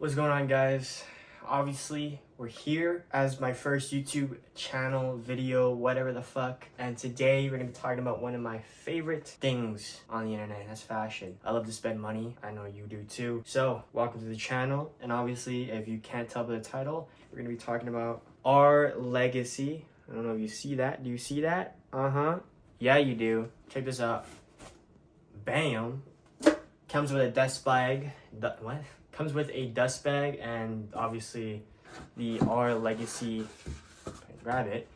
What's going on, guys? Obviously, we're here as my first YouTube channel video, whatever the fuck. And today we're gonna be talking about one of my favorite things on the internet, and that's fashion. I love to spend money. I know you do too. So, welcome to the channel. And obviously, if you can't tell by the title, we're gonna be talking about our legacy. I don't know if you see that. Do you see that? Yeah, you do. Check this out. Bam. Comes with a dust bag. What? Comes with a dust bag and obviously the Our Legacy, grab it,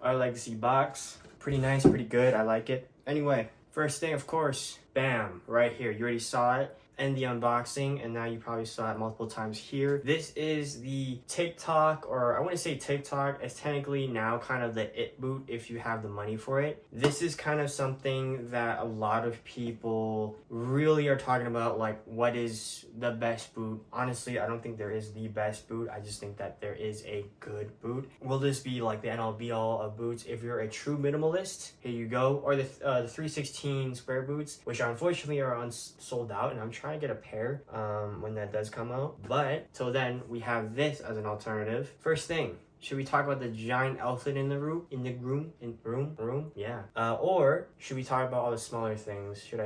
Our Legacy box. Pretty nice, pretty good, I like it. Anyway, first thing, of course, bam, right here. You already saw it in the unboxing, and now you probably saw it multiple times here. This is the TikTok, or I wouldn't say TikTok, it's technically now kind of the it boot if you have the money for it. This is kind of something that a lot of people really are talking about, like what is the best boot. Honestly, I don't think there is the best boot. I just think that there is a good boot. Will this be like the end all be all of boots? If you're a true minimalist, here you go. Or the 316 square boots, which unfortunately are sold out, and I'm trying to get a pair when that does come out. But till then, we have this as an alternative. First thing, should we talk about the giant elephant in the room? Yeah. Or should we talk about all the smaller things? Should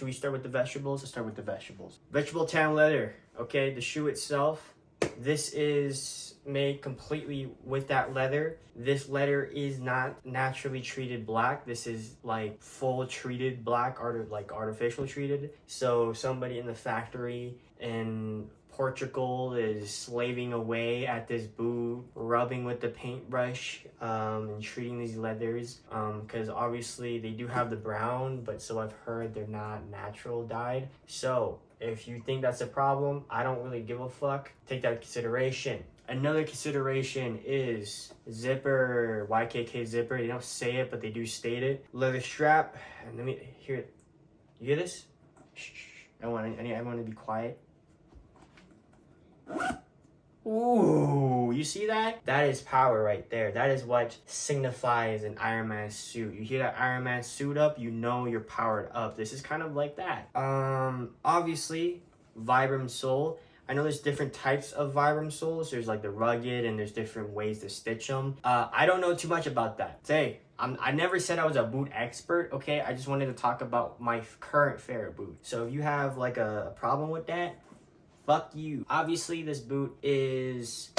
we start with the vegetables? Let's start with the vegetables. Vegetable tan leather. Okay, the shoe itself. This is made completely with that leather. This leather is not naturally treated black. This is like full treated black, like artificial treated. So somebody in the factory in Portugal is slaving away at this boot, rubbing with the paintbrush, and treating these leathers, because obviously they do have the brown, but so I've heard they're not natural dyed. So if you think that's a problem, I don't really give a fuck. Take that into consideration. Another consideration is zipper, YKK zipper. They don't say it, but they do state it. Leather strap, and let me hear it. You hear this? Shh. I want to be quiet. Ooh, you see that? That is power right there. That is what signifies an Iron Man suit. You hear that Iron Man suit up, you know you're powered up. This is kind of like that. Obviously, Vibram sole. I know there's different types of Vibram soles. There's like the rugged, and there's different ways to stitch them. I don't know too much about that. Hey, I never said I was a boot expert, okay? I just wanted to talk about my current favorite boot. So if you have like a problem with that, fuck you. Obviously, this boot is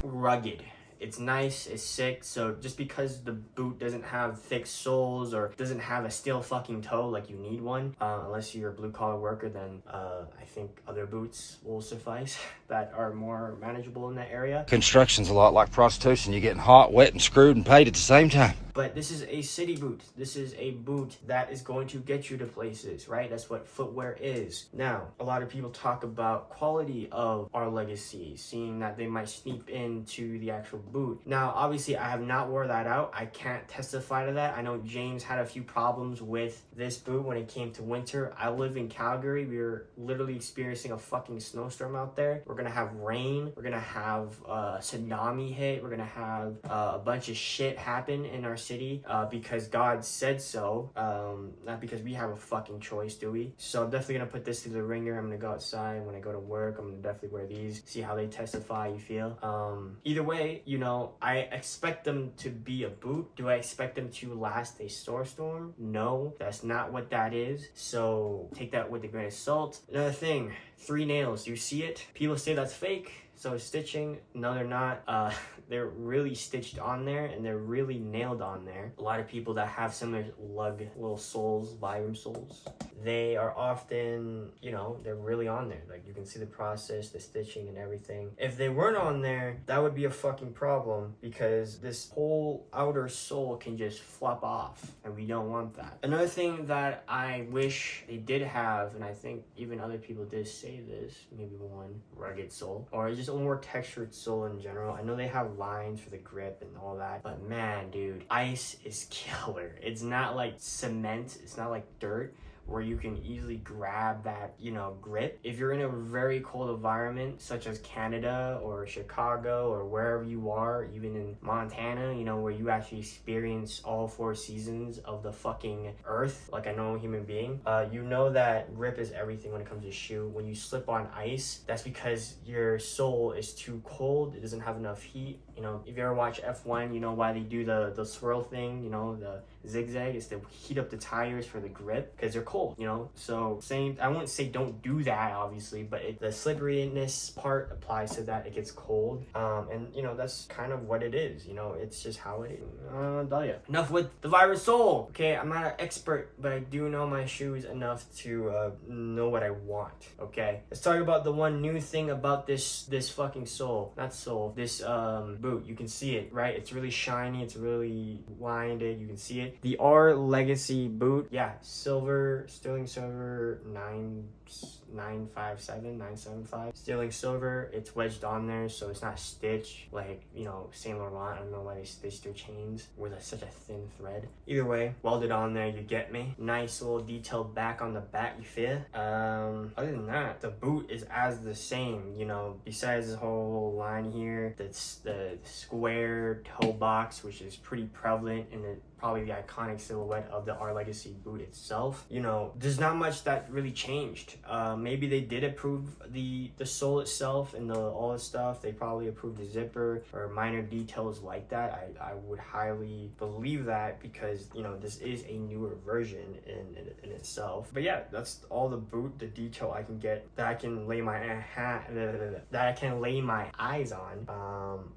rugged. It's nice, it's sick. So just because the boot doesn't have thick soles or doesn't have a steel fucking toe like you need one, unless you're a blue collar worker, then I think other boots will suffice that are more manageable in that area. Construction's a lot like prostitution. You're getting hot, wet, and screwed and paid at the same time. But this is a city boot. This is a boot that is going to get you to places, right? That's what footwear is. Now, a lot of people talk about quality of Our Legacy, seeing that they might sneak into the actual boot. Now, obviously, I have not wore that out. I can't testify to that. I know James had a few problems with this boot when it came to winter. I live in Calgary. We were literally experiencing a fucking snowstorm out there. We're gonna have rain. We're gonna have a tsunami hit. We're gonna have a bunch of shit happen in our city because God said so, not because we have a fucking choice, do we? So I'm definitely gonna put this through the ringer. I'm gonna go outside when I go to work. I'm gonna definitely wear these, see how they testify, you feel. Either way, you know, I expect them to be a boot. Do I expect them to last a storm? No, that's not what that is. So take that with a grain of salt. Another thing, 3 nails. You see it? People say that's fake. So stitching, no, they're not. They're really stitched on there, and they're really nailed on there. A lot of people that have similar lug little soles, Vibram soles, they are often, you know, they're really on there. Like, you can see the process, the stitching and everything. If they weren't on there, that would be a fucking problem, because this whole outer sole can just flop off, and we don't want that. Another thing that I wish they did have, and I think even other people did say this, maybe one rugged sole, or just a more textured sole in general. I know they have lines for the grip and all that, but man, dude, ice is killer. It's not like cement, it's not like dirt, where you can easily grab that, you know, grip. If you're in a very cold environment such as Canada or Chicago or wherever you are, even in Montana, you know, where you actually experience all 4 seasons of the fucking earth like a normal human being, you know that grip is everything when it comes to shoe. When you slip on ice, that's because your sole is too cold. It doesn't have enough heat. You know, if you ever watch F1, you know why they do the swirl thing, you know, the zigzag is to heat up the tires for the grip because they're cold, you know. So same, I wouldn't say don't do that obviously, but the slipperiness part applies to that. It gets cold, and you know that's kind of what it is, you know. It's just how it is. I'll tell you. Enough with the virus sole. Okay, I'm not an expert, but I do know my shoes enough to know what I want. Okay, let's talk about the one new thing about this fucking sole, not sole, this boot. You can see it, right? It's really shiny, it's really winded, you can see it. The LEGACY boot, yeah, silver, sterling silver, 975 sterling silver. It's wedged on there, so it's not stitched like, you know, Saint Laurent. I don't know why they stitched their chains with such a thin thread. Either way, welded on there, you get me. Nice little detailed back on the back, you feel? Other than that, the boot is as the same, you know, besides this whole line here, that's the square toe box, which is pretty prevalent in probably the iconic silhouette of the LEGACY boot itself. You know, there's not much that really changed. Maybe they did approve the sole itself and all this stuff. They probably approved the zipper or minor details like that. I would highly believe that because, you know, this is a newer version in itself. But yeah, that's all the boot, the detail I can get that I can lay my eyes on.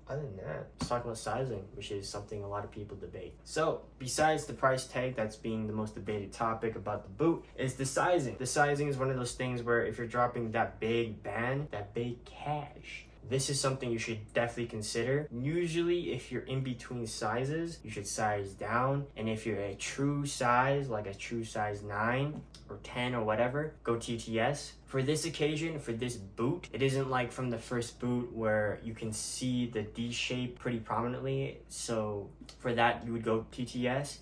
Other than that, let's talk about sizing, which is something a lot of people debate. So besides the price tag that's being the most debated topic about the boot is the sizing. The sizing is one of those things where if you're dropping that big band, that big cash, this is something you should definitely consider. Usually if you're in between sizes, you should size down. And if you're a true size, like a true size 9 or 10 or whatever, go TTS. For this occasion, for this boot, it isn't like from the first boot where you can see the D shape pretty prominently. So for that, you would go TTS.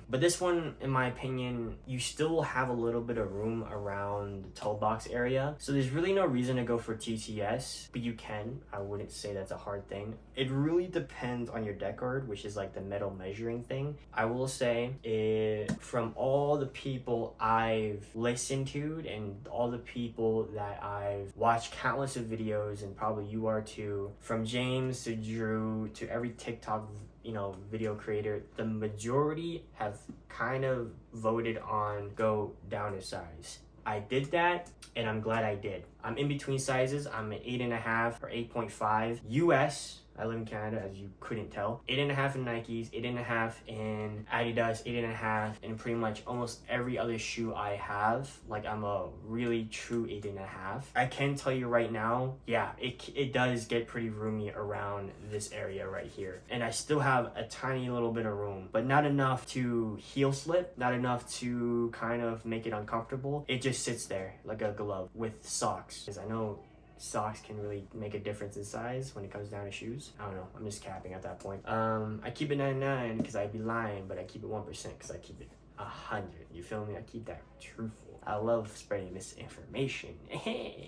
But this one, in my opinion, you still have a little bit of room around the toe box area. So there's really no reason to go for TTS, but you can. I wouldn't say that's a hard thing. It really depends on your deck guard, which is like the metal measuring thing. I will say, from all the people I've listened to and all the people that I've watched countless of videos, and probably you are too, from James to Drew to every TikTok, you know, video creator, the majority have kind of voted on go down a size. I did that and I'm glad I did. I'm in between sizes. I'm at 8.5 or 8.5 US. I live in Canada, as you couldn't tell. 8.5 in Nikes, 8.5 in Adidas, 8.5 in pretty much almost every other shoe I have. Like, I'm a really true 8.5. I can tell you right now, yeah, it does get pretty roomy around this area right here. And I still have a tiny little bit of room, but not enough to heel slip, not enough to kind of make it uncomfortable. It just sits there like a glove with socks. Because I know socks can really make a difference in size when it comes down to shoes. I don't know, I'm just capping at that point. I keep it 99 because I'd be lying, but I keep it 1% because I keep it 100. You feel me? I keep that truthful. I love spreading misinformation.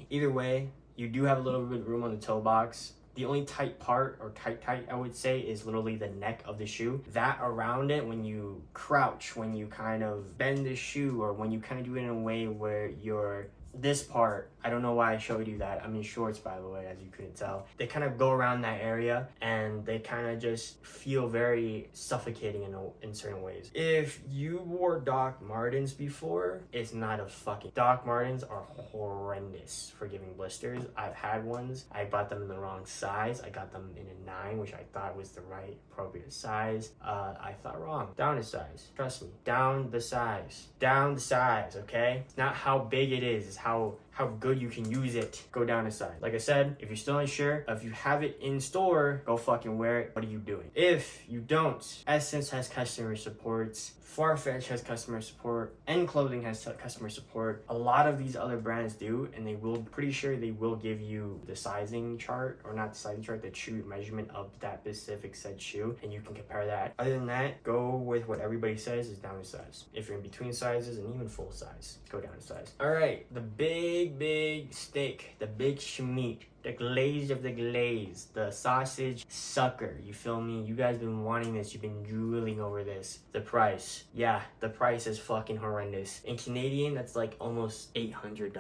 Either way, you do have a little bit of room on the toe box. The only tight part, or tight I would say, is literally the neck of the shoe. That around it, when you crouch, when you kind of bend the shoe, or when you kind of do it in a way where you're this part, I don't know why I showed you that. I'm in shorts, by the way, as you couldn't tell. They kind of go around that area and they kind of just feel very suffocating in certain ways. If you wore Doc Martens before, it's not a fucking... Doc Martens are horrendous for giving blisters. I've had ones. I bought them in the wrong size. I got them in a 9, which I thought was the right appropriate size. I thought wrong. Down a size. Trust me. Down the size. Down the size, okay? It's not how big it is. It's how how good you can use it, go down a size. Like I said, if you're still unsure, if you have it in store, go fucking wear it. What are you doing? If you don't, Essence has customer support, Farfetch has customer support, and Clothing has customer support. A lot of these other brands do, and they will, pretty sure they will give you the sizing chart, or not the sizing chart, the true measurement of that specific said shoe, and you can compare that. Other than that, go with what everybody says is down a size. If you're in between sizes and even full size, go down a size. All right, the big steak, the big schmeat, the glaze of the glaze, the sausage sucker, you feel me? You guys been wanting this, you've been drooling over this. The price, yeah, the price is fucking horrendous. In Canadian, that's like almost $800.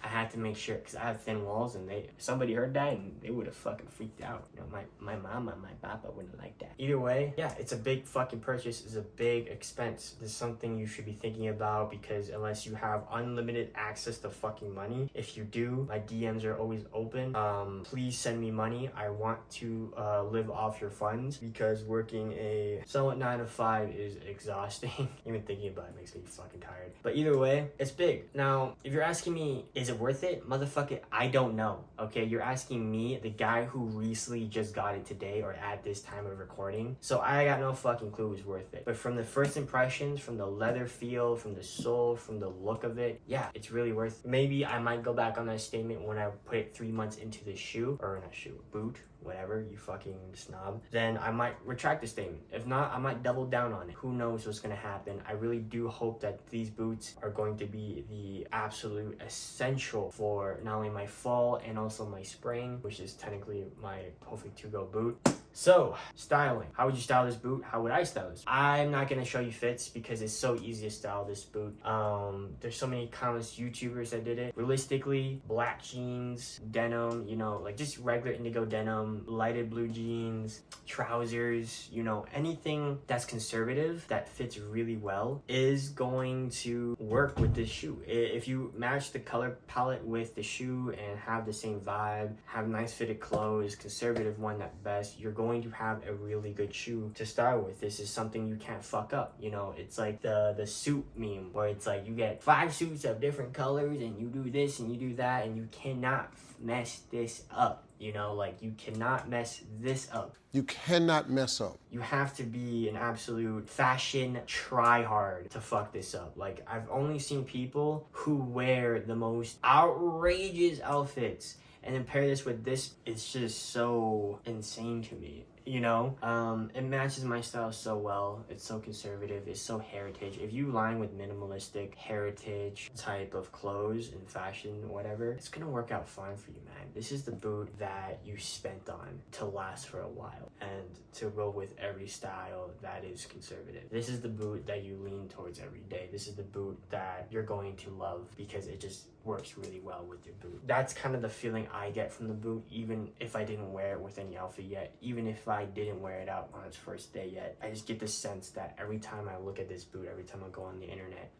I had to make sure, because I have thin walls, and somebody heard that and they would have fucking freaked out. You know, my mama, my papa wouldn't like that. Either way, yeah, it's a big fucking purchase, it's a big expense. This is something you should be thinking about, because unless you have unlimited access to fucking money, if you do, my DMs are always open. Please send me money. I want to live off your funds, because working a somewhat 9 to 5 is exhausting. Even thinking about it makes me fucking tired. But either way, it's big. Now, if you're asking me, is it worth it? Motherfucker, I don't know. Okay, you're asking me, the guy who recently just got it today or at this time of recording. So I got no fucking clue it's worth it. But from the first impressions, from the leather feel, from the sole, from the look of it, yeah, it's really worth it. Maybe I might go back on that statement when I put it 3 months into the shoe, or not shoe, boot, whatever, you fucking snob. Then I might retract the statement. If not, I might double down on it. Who knows what's gonna happen. I really do hope that these boots are going to be the absolute essential for not only my fall and also my spring, which is technically my hopefully to-go boot. So, styling. How would you style this boot? How would I style this? I'm not gonna show you fits, because it's so easy to style this boot. There's so many countless YouTubers that did it. Realistically, black jeans, denim, you know, like just regular indigo denim, lighted blue jeans, trousers, you know, anything that's conservative that fits really well is going to work with this shoe. If you match the color palette with the shoe and have the same vibe, have nice fitted clothes, conservative one at best, you're going to have a really good shoe to style with. This is something you can't fuck up. You know, it's like the suit meme, where it's like you get 5 suits of different colors and you do this and you do that, and you cannot mess this up. You know, like, you cannot mess this up. You cannot mess up. You have to be an absolute fashion tryhard to fuck this up. Like, I've only seen people who wear the most outrageous outfits, and then pair this with this, it's just so insane to me. You know, it matches my style so well. It's so conservative, it's so heritage. If you line with minimalistic heritage type of clothes and fashion, whatever, it's gonna work out fine for you, man. This is the boot that you spent on to last for a while and to go with every style that is conservative. This is the boot that you lean towards every day. This is the boot that you're going to love, because it just works really well with your boot. That's kind of the feeling I get from the boot, even if I didn't wear it with any outfit yet, even if I didn't wear it out on its first day yet. I just get the sense that every time I look at this boot, every time I go on the internet,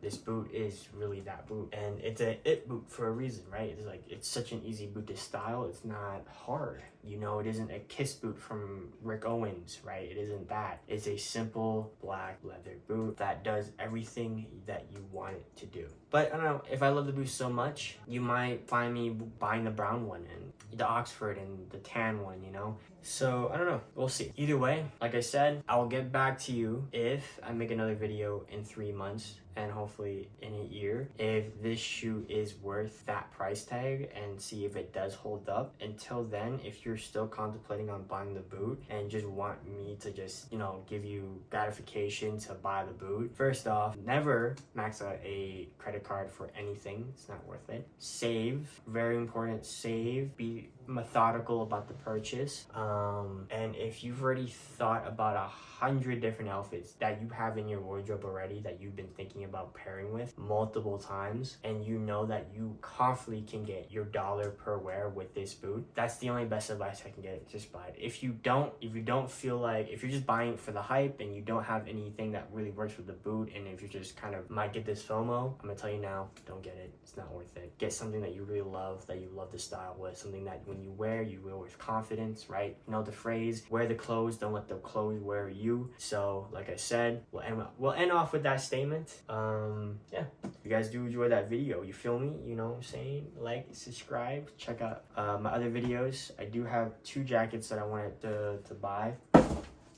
this boot is really that boot. And it's a it boot for a reason, right? It's like, it's such an easy boot to style. It's not hard. You know, it isn't a Kiss boot from Rick Owens, right? It isn't that. It's a simple black leather boot that does everything that you want it to do. But I don't know, if I love the boot so much, you might find me buying the brown one and the Oxford and the tan one, you know? So I don't know, we'll see. Either way, like I said, I'll get back to you if I make another video in 3 months and hopefully in a year, if this shoe is worth that price tag, and see if it does hold up. Until then, if you're still contemplating on buying the boot and just want me to just, you know, give you gratification to buy the boot, first off, never max out a credit card for anything. It's not worth it. Save, very important, save. Be methodical about the purchase. And if you've already thought about 100 different outfits that you have in your wardrobe already, that you've been thinking about pairing with multiple times, and you know that you confidently can get your dollar per wear with this boot, that's the only best advice I can get. Just buy it. If you don't feel like, if you're just buying it for the hype and you don't have anything that really works with the boot, and if you just kind of might get this FOMO, I'm gonna tell you now, don't get it. It's not worth it. Get something that you really love, that you love the style with, something that when when you wear with confidence, right? You know the phrase, wear the clothes, don't let the clothes wear you. So like I said, we'll end off with that statement. Yeah, if you guys do enjoy that video, you feel me? You know what I'm saying? Like, subscribe, check out my other videos. I do have 2 jackets that I wanted to buy.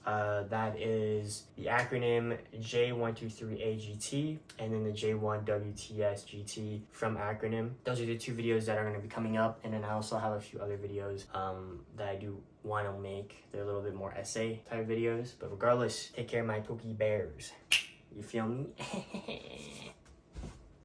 That is the acronym J123AGT and then the J1WTSGT from acronym. Those are the 2 videos that are going to be coming up, and then I also have a few other videos that I do want to make. They're a little bit more essay type videos, but regardless, take care of my pookie bears. You feel me?